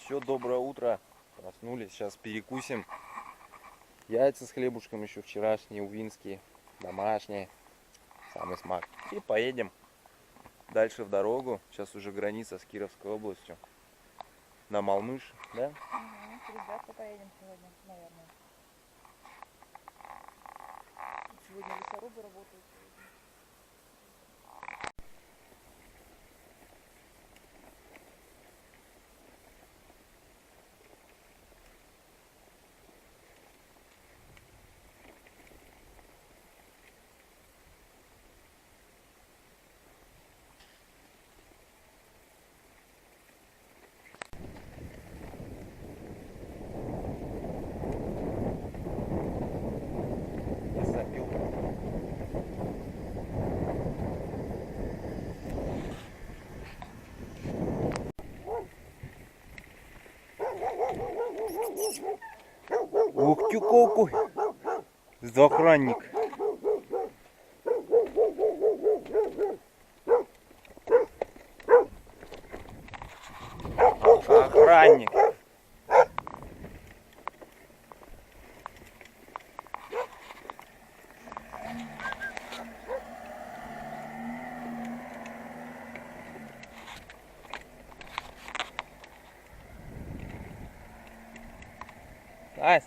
Все, доброе утро. Проснулись, сейчас перекусим. Яйца с хлебушком еще вчерашние, увинские, домашние. Самый смак. И поедем дальше в дорогу. Сейчас уже граница с Кировской областью. На Малмыж, да? Угу, ребята поедем сегодня, наверное. Сегодня лесорубы работают. Запил. Ух ты какой! Охранник. Охранник. Ась,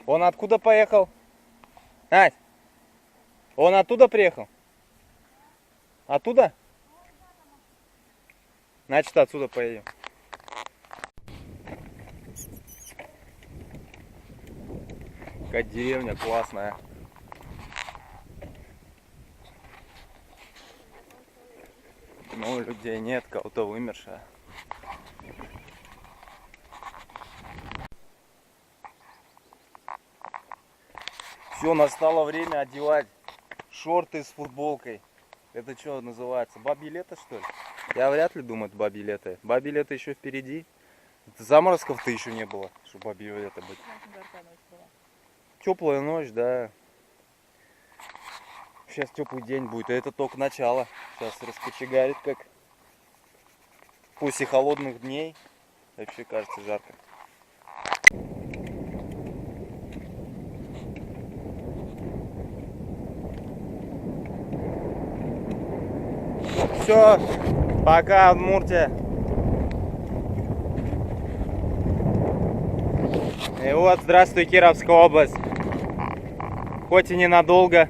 он откуда поехал? Ась, он оттуда приехал? Оттуда? Значит, отсюда поедем. Какая деревня классная. Ну, людей нет, кого-то вымершая. Все, настало время одевать шорты с футболкой. Это что называется? Бабье лето, что ли? Я вряд ли думаю, это бабье лето. Бабье лето еще впереди. Заморозков-то еще не было, чтобы бабье лето быть. Теплая ночь, да. Сейчас теплый день будет, а это только начало. Сейчас раскочегарит, как после холодных дней. Вообще кажется жарко. Все, пока, Удмуртия. И вот, здравствуй, Кировская область. Хоть и ненадолго.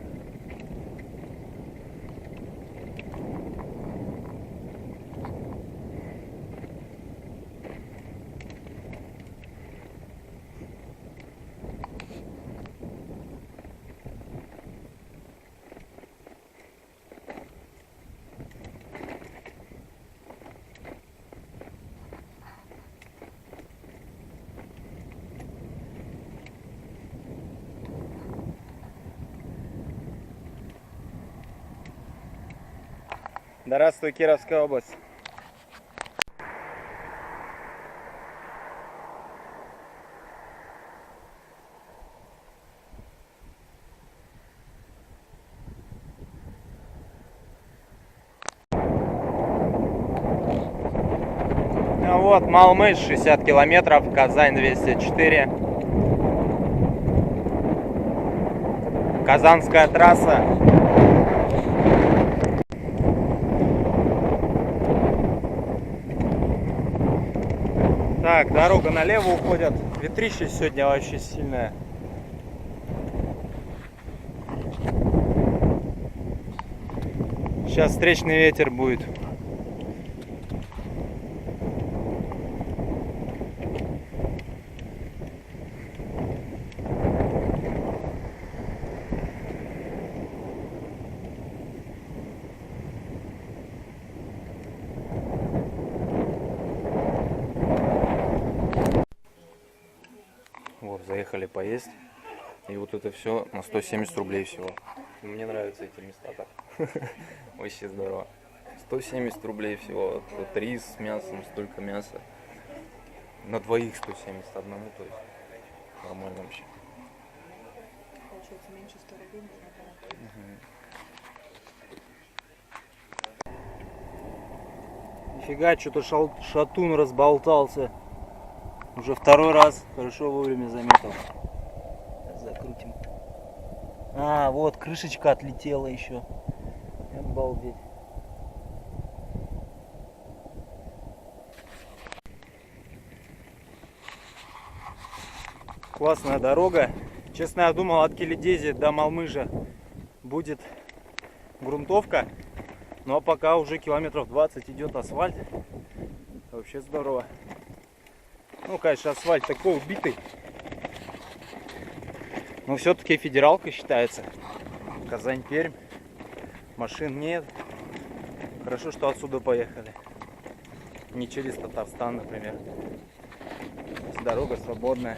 Здравствуй, Кировская область. Ну вот, Малмыж 60 километров, Казань 204. Казанская трасса. Так, дорога налево уходит. Ветрище сегодня вообще сильное. Сейчас встречный ветер будет. Вот, заехали поесть. И вот это все на 170 рублей всего. Мне нравятся эти места так. Вообще здорово. 170 рублей всего. Тут рис с мясом, столько мяса. На двоих 170 одному, то есть нормально вообще. Получается, меньше 100 рублей можно было. Нифига, что-то шатун разболтался. Уже второй раз. Хорошо вовремя заметил. Сейчас закрутим. А, вот крышечка отлетела еще. Обалдеть. Классная дорога. Честно, я думал, от Келидези до Малмыжа будет грунтовка. Но пока уже километров 20 идет асфальт. Вообще здорово. Ну, конечно, асфальт такой убитый. Но все-таки федералка считается. Казань-Пермь. Машин нет. Хорошо, что отсюда поехали. Не через Татарстан, например. Дорога свободная.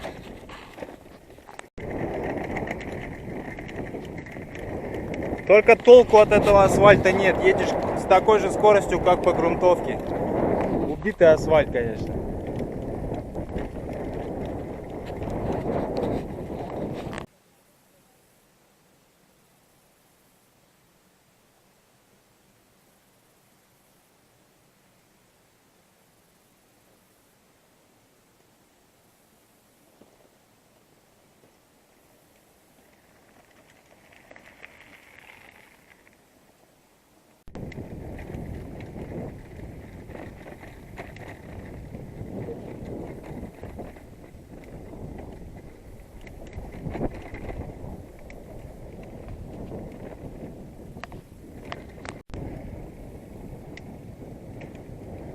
Только толку от этого асфальта нет. Едешь с такой же скоростью, как по грунтовке. Убитый асфальт, конечно.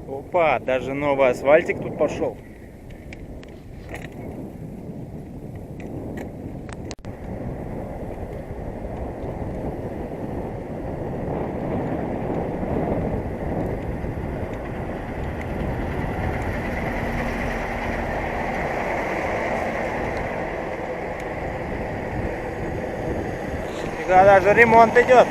Опа, даже новый асфальтик тут пошел. Фига, даже ремонт идет.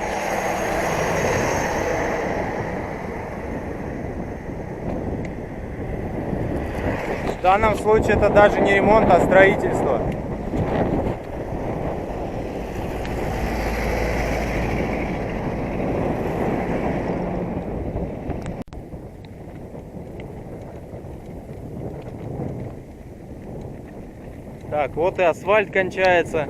В данном случае это даже не ремонт, а строительство. Так, вот и асфальт кончается.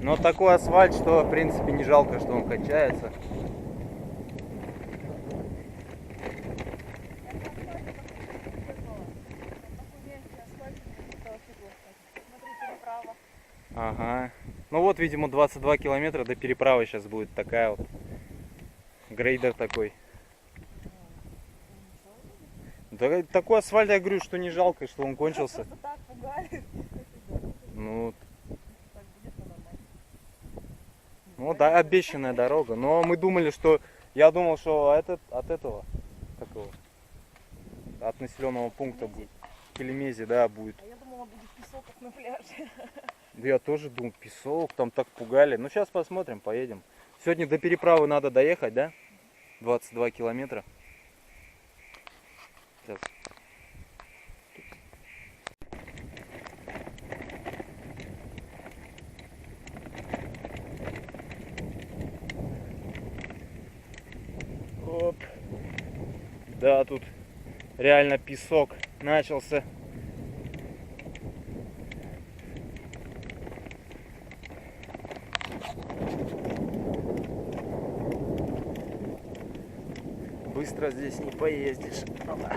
Но такой асфальт, что в принципе не жалко, что он кончается. Ага. Ну вот, видимо, 22 километра до переправы сейчас будет такая вот. Грейдер такой. Да, такой асфальт, я говорю, что не жалко, что он кончился. Так пугали. Ну, ну да, обещанная дорога. Но мы думали, что... Я думал, что от этого, такого, от населенного пункта будет. Келимези, да, будет. А я думала, будет песок, как на пляже. Да я тоже думал, песок, там так пугали. Ну сейчас посмотрим, поедем. Сегодня до переправы надо доехать, да? 22 километра. Сейчас. Оп. Да, тут реально песок начался. Быстро здесь не поездишь. Опа.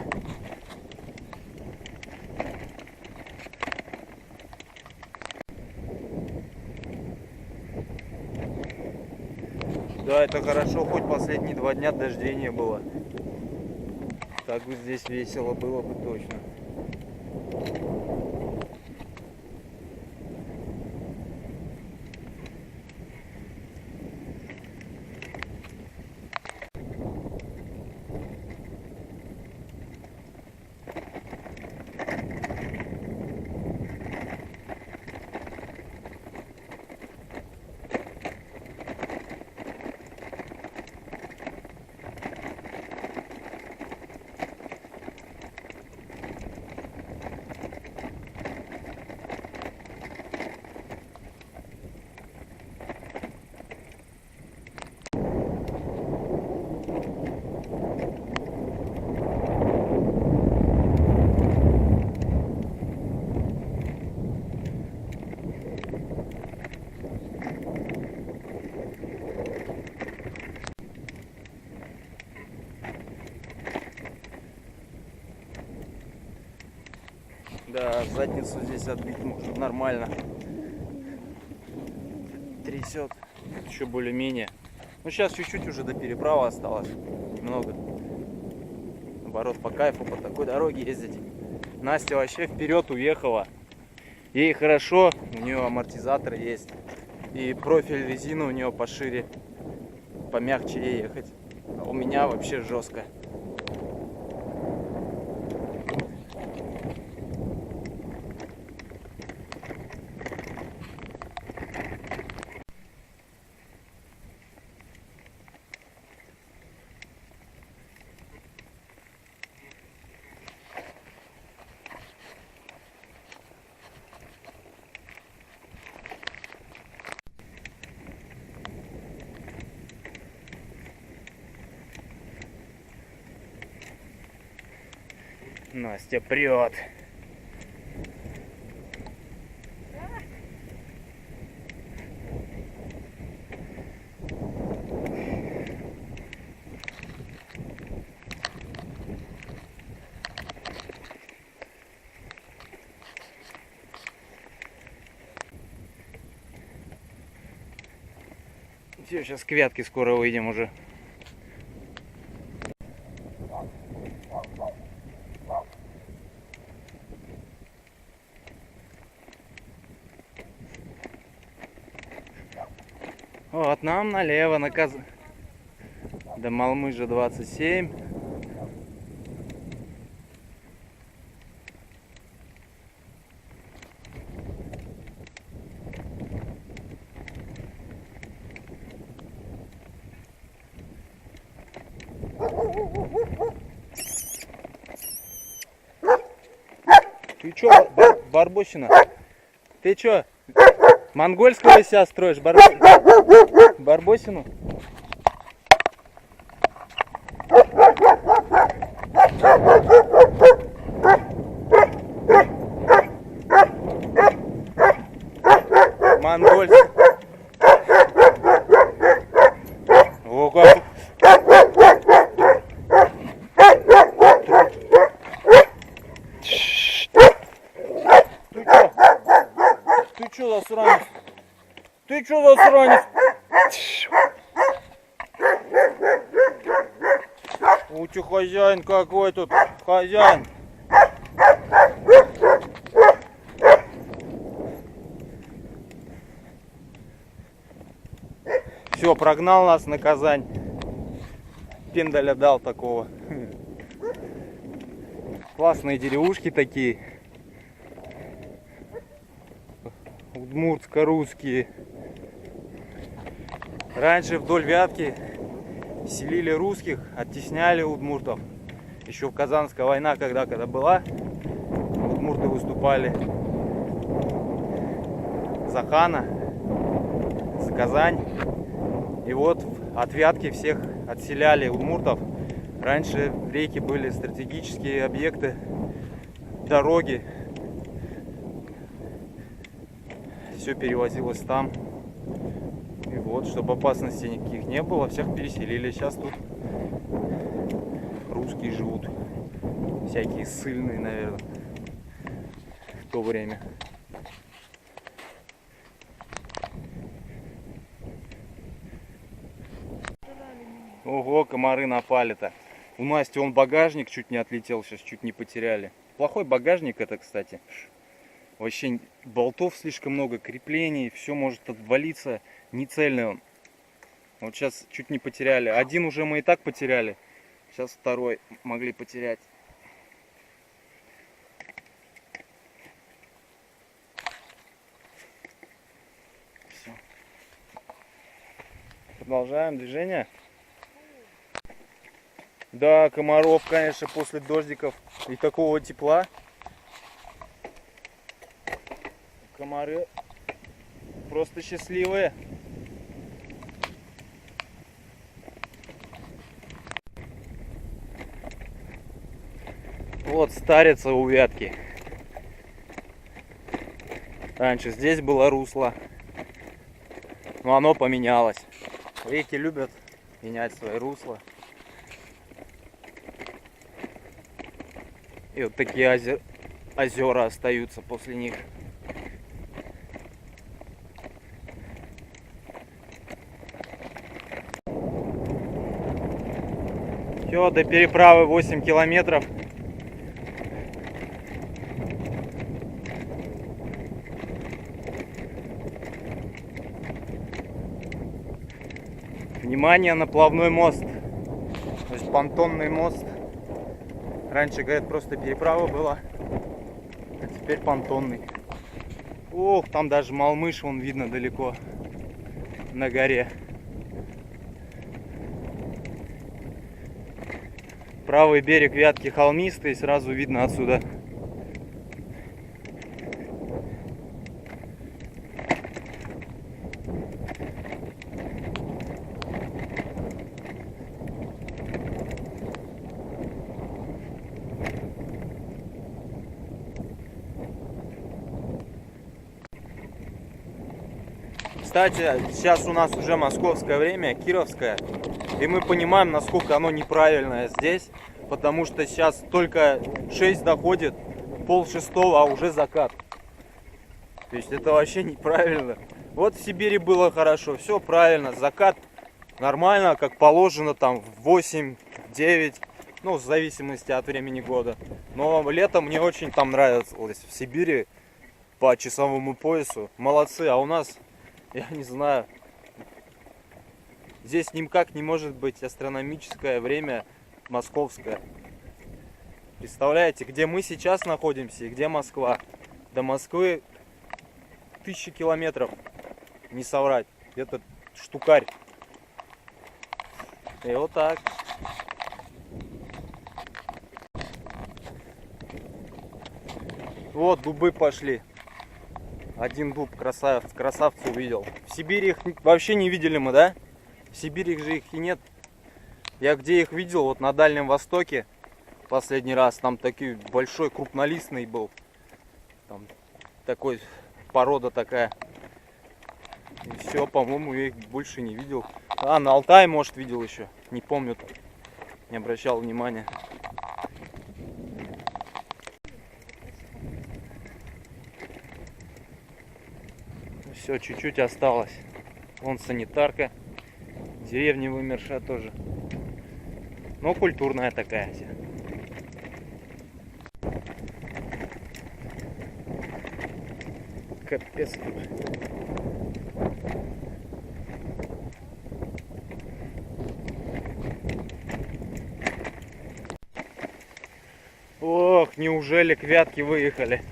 Да, это хорошо, хоть последние 2 дня дождей не было. Так бы здесь весело было бы точно. Да, задницу здесь отбить можно нормально. Трясет. Еще более-менее. Ну сейчас чуть-чуть уже до переправы осталось. Немного. Наоборот, по кайфу по такой дороге ездить. Настя вообще вперед уехала. Ей хорошо, у нее амортизаторы есть. И профиль резины у нее пошире. Помягче ей ехать. А у меня вообще жестко. Настя прет. Все, сейчас к Вятке скоро выйдем уже. Вот нам налево до Малмыжа 27. Ты чё, Барбосина? Ты чё, монгольского из себя строишь, Барбосину? Монгольский. О, как. Ты чё, засранец? Ты чё, засранец? У тебя хозяин какой тут, хозяин. Все, прогнал нас на Казань. Пендаля дал такого. Классные деревушки такие. Удмуртско-русские. Раньше вдоль Вятки селили русских, оттесняли удмуртов. Еще в Казанская война, когда была, удмурты выступали за хана, за Казань. И вот от Вятки всех отселяли удмуртов. Раньше в реке были стратегические объекты, дороги. Все перевозилось там. И вот, чтобы опасностей никаких не было, всех переселили. Сейчас тут русские живут. Всякие ссыльные, наверное, в то время. Ого, комары напали-то. У Насти он багажник чуть не отлетел, сейчас чуть не потеряли. Плохой багажник это, кстати. Вообще болтов слишком много, креплений, все может отвалиться, не цельный он. Вот сейчас чуть не потеряли. Один уже мы и так потеряли, сейчас второй могли потерять. Все. Продолжаем движение. Да, комаров, конечно, после дождиков и такого тепла. Комары просто счастливые. Вот старица у Вятки. Раньше здесь было русло, но оно поменялось. Реки любят менять свои русла. И вот такие озера остаются после них. Все, до переправы 8 километров. Внимание на плавной мост. То есть понтонный мост. Раньше, говорят, просто переправа была, а теперь понтонный. Ох, там даже Малмыж, вон видно далеко на горе. Правый берег Вятки холмистый, сразу видно отсюда. Кстати, сейчас у нас уже московское время, кировское, и мы понимаем, насколько оно неправильное здесь, потому что сейчас только 6 доходит, 5:30, а уже закат. То есть это вообще неправильно. Вот в Сибири было хорошо, все правильно, закат нормально, как положено, там в 8-9, ну, в зависимости от времени года. Но летом мне очень там нравилось в Сибири по часовому поясу. Молодцы, а у нас... Я не знаю. Здесь никак не может быть астрономическое время московское. Представляете, где мы сейчас находимся и где Москва? До Москвы 1000 километров. Не соврать. Это штукарь. И вот так. Вот дубы пошли. Один дуб красавца увидел. В Сибири их вообще не видели мы, да? В Сибири же их и нет. Я где их видел, вот на Дальнем Востоке последний раз, там такой большой крупнолистный был. Там такой порода такая. И все, по-моему, я их больше не видел. А, на Алтае, может, видел еще. Не помню, не обращал внимания. Все, чуть-чуть осталось. Вон санитарка. Деревня вымершая тоже. Но культурная такая вся. Капец тут. Ох, неужели к Вятке выехали?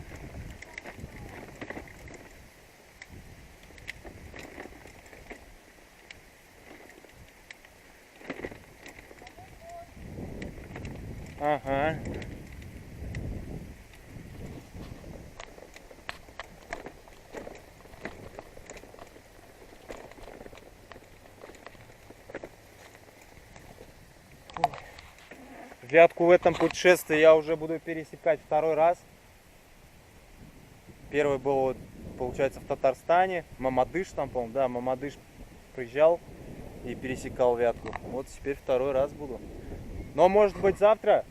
Ага. Вятку в этом путешествии я уже буду пересекать второй раз. Первый был, вот, получается, в Татарстане. Мамадыш там, по-моему, да, Мамадыш приезжал и пересекал Вятку. Вот теперь второй раз буду. Но может быть завтра,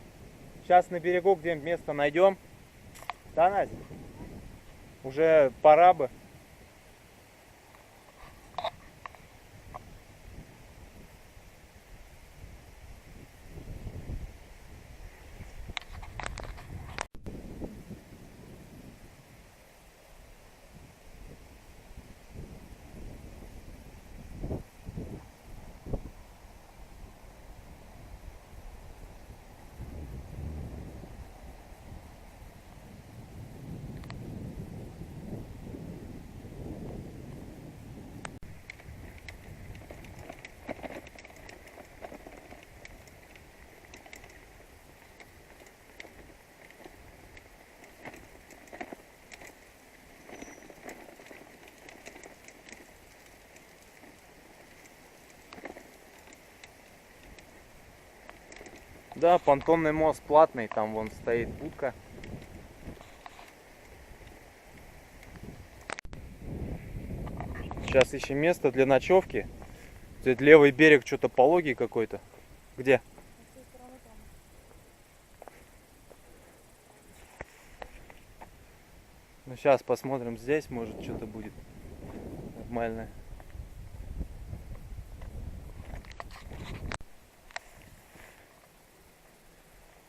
сейчас на берегу где-нибудь место найдем. Да, Настя? Уже пора бы. Да, понтонный мост платный, там вон стоит будка. Сейчас ищем место для ночевки. Тут левый берег что-то пологий какой-то. Где? Ну сейчас посмотрим здесь, может что-то будет нормальное.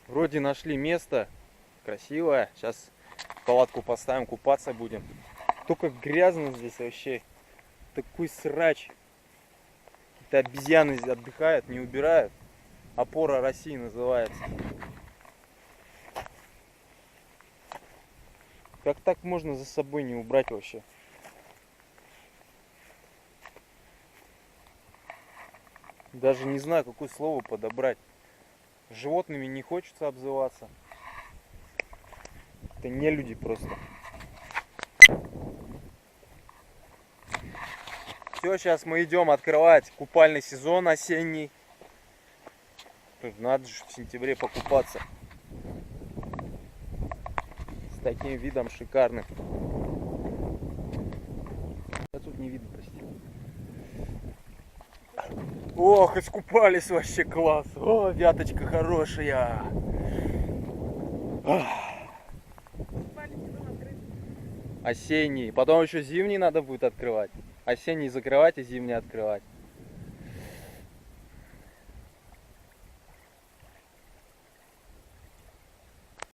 Вроде нашли место красивое. Сейчас палатку поставим, купаться будем. Только грязно здесь вообще. Такой срач. Какие-то обезьяны здесь отдыхают, не убирают. Опора России называется. Как так можно за собой не убрать вообще? Даже не знаю, какое слово подобрать. Животными не хочется обзываться. Это не люди просто. Все, сейчас мы идем открывать купальный сезон осенний. Тут надо же в сентябре покупаться. С таким видом шикарным. А тут не видно, прости. Ох, искупались вообще класс. О, вяточка хорошая. Купальный сезон открыт. Осенний. Потом еще зимний надо будет открывать. Осенний закрывать и зимний открывать.